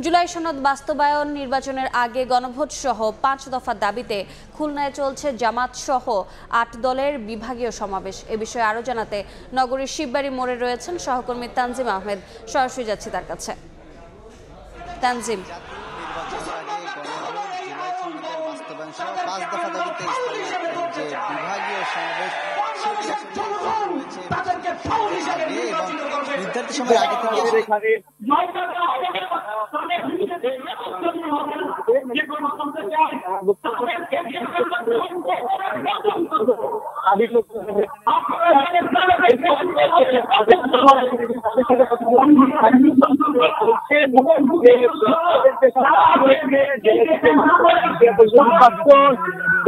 জুলাই সনদ বাস্তবায়ন, নির্বাচনের আগে গণভোট সহ ৫ দফার দাবিতে খুলনায় চলছে জামাত সহ ৮ দলের বিভাগীয় সমাবেশ। এ বিষয়ে আরও জানাতে নগরীর শিববাড়ি মোড়ে রয়েছেন সহকর্মী তানজিম আহমেদ। সরাসরি যাচ্ছি তার কাছে। তানজিম, নির্ধারিত সময়ের আগে থেকে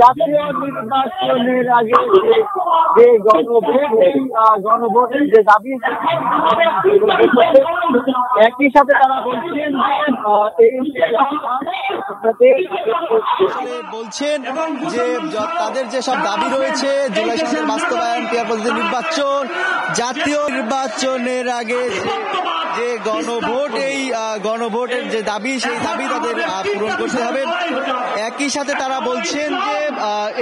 জাতীয় নির্বাচনের আগে যে গণভোটের যে দাবি, একই সাথে তারা বলছেন যে তাদের যে সব দাবি রয়েছে, জুলাই সনদের বাস্তবায়ন, পিয়ার পদ্ধতির নির্বাচন, জাতীয় নির্বাচনের আগে যে গণভোট, এই গণভোটের যে দাবি, সেই দাবি তাদের পূরণ করতে হবে। একই সাথে তারা বলছেন যে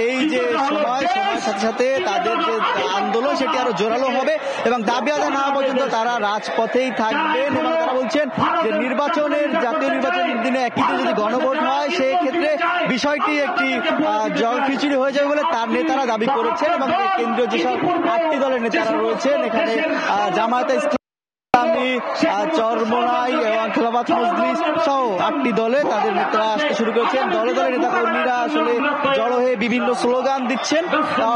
এই যে সময়ের সাথে সাথে তাদের যে আন্দোলন সেটি আরো জোরালো হবে এবং দাবি আদায় না পর্যন্ত তারা রাজপথেই থাকবেন। এবং তারা বলছেন যে জাতীয় নির্বাচনের দিনে একই যদি গণভোট হয়, সেই ক্ষেত্রে বিষয়টি একটি জলখিচুড়ি হয়ে যাবে বলে তার নেতারা দাবি করেছেন। এবং কেন্দ্রীয় যেসব 8টি দলের নেতারা রয়েছেন, এখানে জামায়াতে ইসলামী, চরমোনাই এবং খেলাফত মজলিস সহ 8টি দলে তাদের নেতারা আসতে শুরু করেছেন। দলে দলে নেতাকর্মীরা আসলে জড়ো হয়ে বিভিন্ন স্লোগান দিচ্ছেন।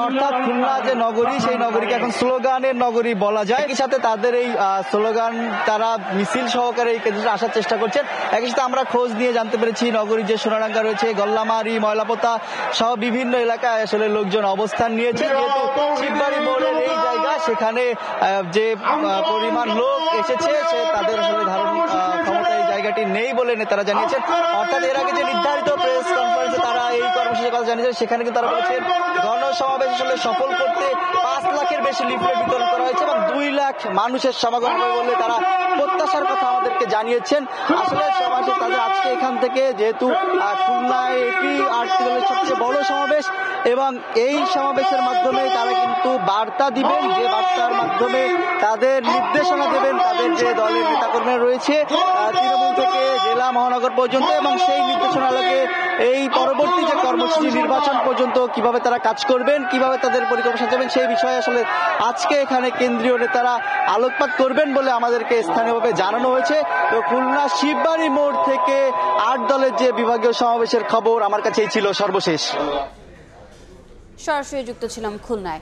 অর্থাৎ খুলনা যে নগরী, সেই নগরীকে এখন স্লোগানের নগরী বলা যায়। একই সাথে তাদের এই স্লোগান তারা মিছিল সহকারে এই কেন্দ্রে আসার চেষ্টা করছেন। একই সাথে আমরা খোঁজ নিয়ে জানতে পেরেছি, নগরীর যে সোনারাঙ্গা রয়েছে, গল্লামারি, ময়লাপোতা সহ বিভিন্ন এলাকায় আসলে লোকজন অবস্থান নিয়েছে। যেহেতু শিববাড়ি মোড়ের এই জায়গা, সেখানে যে পরিমাণ লোক এসেছে, সে তাদের আসলে ধারণ ক্ষমতা এই জায়গাটি নেই বলে নেতারা জানিয়েছেন। অর্থাৎ এর আগে যে নির্ধারিত প্রেস কনফারেন্সে তারা এই কর্মসূচির কথা জানিয়েছেন, সেখানে কিন্তু তারা বলেছেন গণসমাবেশ আসলে সফল করতে 5 লাখের বেশি লিফলেট বিতরণ করা হয়েছে এবং 2 লাখ মানুষের সমাগম হবে বলে তারা প্রত্যাশার কথা আমাদেরকে জানিয়েছেন। আসলে সমাবেশে তাদের আজকে এখান থেকে, যেহেতু খুলনায় এটি 8টি দলের সবচেয়ে বড় সমাবেশ, এবং এই সমাবেশের মাধ্যমে তারা কিন্তু বার্তা দিবেন, যে বার্তার মাধ্যমে তাদের নির্দেশনা দেবেন তাদের যে দলের নেতাকর্মীরা রয়েছে তৃণমূল থেকে জেলা মহানগর পর্যন্ত, এবং সেই নির্দেশনা আলোকে এই পরবর্তী যে কর্মসূচি নির্বাচন পর্যন্ত কিভাবে তারা কাজ করবেন, কিভাবে তাদের পরিকল্পনা সাজাবেন, সেই বিষয়ে আসলে আজকে এখানে কেন্দ্রীয় নেতারা আলোকপাত করবেন বলে আমাদেরকে স্থানীয়ভাবে জানানো হয়েছে। তো খুলনা শিববাড়ি মোড় থেকে 8 দলের যে বিভাগীয় সমাবেশের খবর আমার কাছেই ছিল সর্বশেষ। সরাসরি যুক্ত ছিলাম খুলনায়।